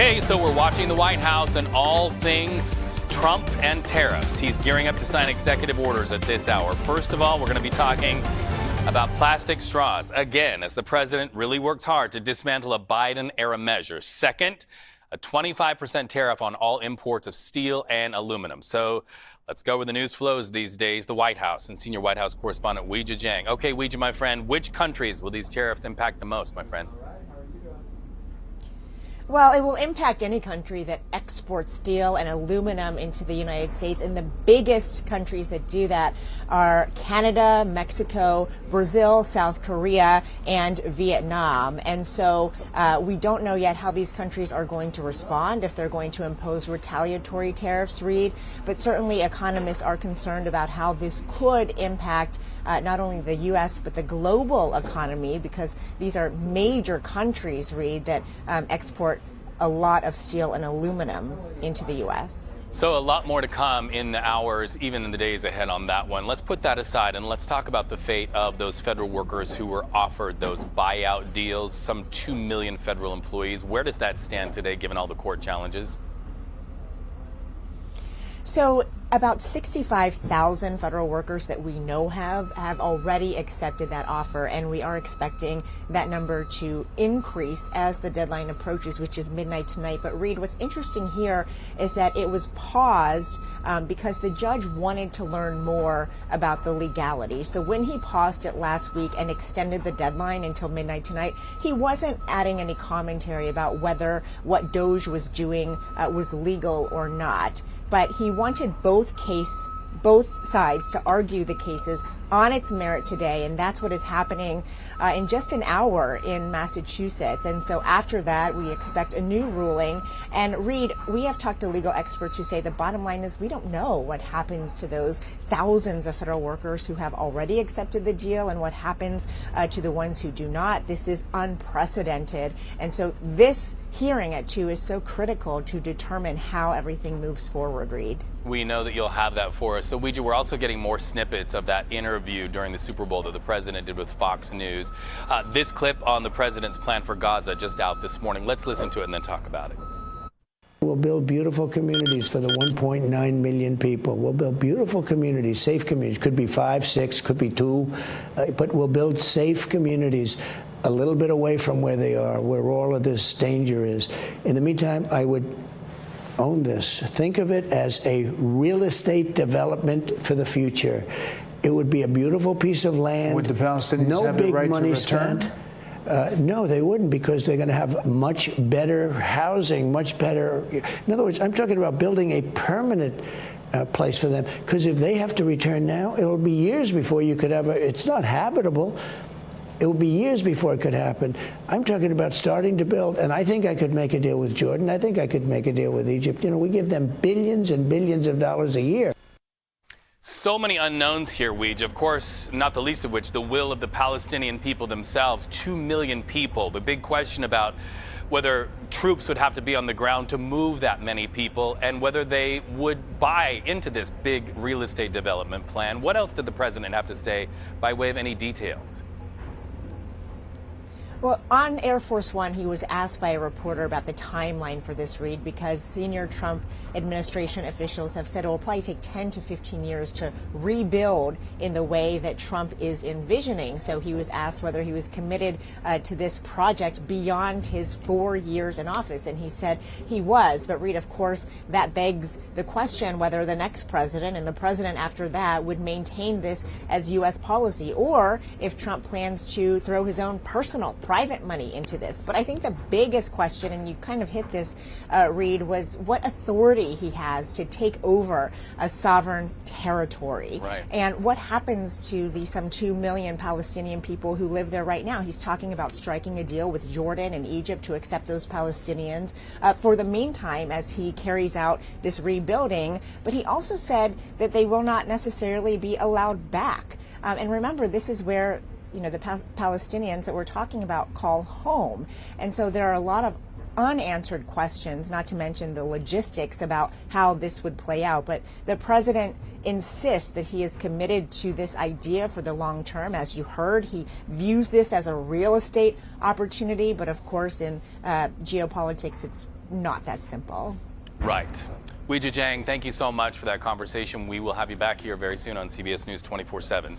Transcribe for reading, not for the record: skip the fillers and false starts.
Okay, so we're watching the White House and all things Trump and tariffs. He's gearing up to sign executive orders at this hour. First of all, we're going to be talking about plastic straws again, as the president really works hard to dismantle a Biden-era measure. Second, a 25% tariff on all imports of steel and aluminum. So let's go where the news flows these days, the White House, and senior White House correspondent Weijia Jiang. Okay, Weijia, my friend, which countries will these tariffs impact the most, my friend? Well, it will impact any country that exports steel and aluminum into the United States. And the biggest countries that do that are Canada, Mexico, Brazil, South Korea, and Vietnam. And so we don't know yet how these countries are going to respond, if they're going to impose retaliatory tariffs, Reed. But certainly economists are concerned about how this could impact not only the U.S., but the global economy, because these are major countries, Reed, that export a lot of steel and aluminum into the U.S. So a lot more to come in the hours, even in the days ahead on that one. Let's put that aside and let's talk about the fate of those federal workers who were offered those buyout deals, some 2 million federal employees. Where does that stand today, given all the court challenges? So about 65,000 federal workers that we know have already accepted that offer, and we are expecting that number to increase as the deadline approaches, which is midnight tonight. But Reed, what's interesting here is that it was paused because the judge wanted to learn more about the legality. So when he paused it last week and extended the deadline until midnight tonight, he wasn't adding any commentary about whether what DOJ was doing was legal or not. But he wanted both sides to argue the cases on its merit today, and that's what is happening in just an hour in Massachusetts. And so after that, we expect a new ruling. And Reed, we have talked to legal experts who say the bottom line is we don't know what happens to those thousands of federal workers who have already accepted the deal and what happens to the ones who do not. This is unprecedented. And so this hearing at 2 is so critical to determine how everything moves forward, Reed. We know that you'll have that for us. So, Weijia, we're also getting more snippets of that interview during the Super Bowl that the president did with Fox News. This clip on the president's plan for Gaza just out this morning. Let's listen to it and then talk about it. We'll build beautiful communities for the 1.9 million people. We'll build beautiful communities, safe communities. Could be 5, 6, could be 2, but we'll build safe communities a little bit away from where they are, where all of this danger is. In the meantime, I would own this. Think of it as a real estate development for the future. It would be a beautiful piece of land. Would the Palestinians no have big the right money to return? Spent. No, they wouldn't, because they're going to have much better housing, much better. In other words, I'm talking about building a permanent place for them. Because if they have to return now, it'll be years before you could ever. It's not habitable. It will be years before it could happen. I'm talking about starting to build, and I think I could make a deal with Jordan. I think I could make a deal with Egypt. You know, we give them billions and billions of dollars a year. So many unknowns here, Weijia. Of course, not the least of which, the will of the Palestinian people themselves, 2 million people. The big question about whether troops would have to be on the ground to move that many people and whether they would buy into this big real estate development plan. What else did the president have to say by way of any details? Well, on Air Force One, he was asked by a reporter about the timeline for this, Reed, because senior Trump administration officials have said it will probably take 10 to 15 years to rebuild in the way that Trump is envisioning. So he was asked whether he was committed to this project beyond his 4 years in office, and he said he was. But Reed, of course, that begs the question whether the next president and the president after that would maintain this as U.S. policy, or if Trump plans to throw his own personal private money into this. But I think the biggest question, and you kind of hit this, Reed, was what authority he has to take over a sovereign territory. Right. And what happens to the some 2 million Palestinian people who live there right now. He's talking about striking a deal with Jordan and Egypt to accept those Palestinians for the meantime as he carries out this rebuilding. But he also said that they will not necessarily be allowed back. And remember, this is where the Palestinians that we're talking about call home. And so there are a lot of unanswered questions, not to mention the logistics about how this would play out. But the president insists that he is committed to this idea for the long term. As you heard, he views this as a real estate opportunity. But of course, in geopolitics, it's not that simple. Right. Weijia Jiang, thank you so much for that conversation. We will have you back here very soon on CBS News 24/7.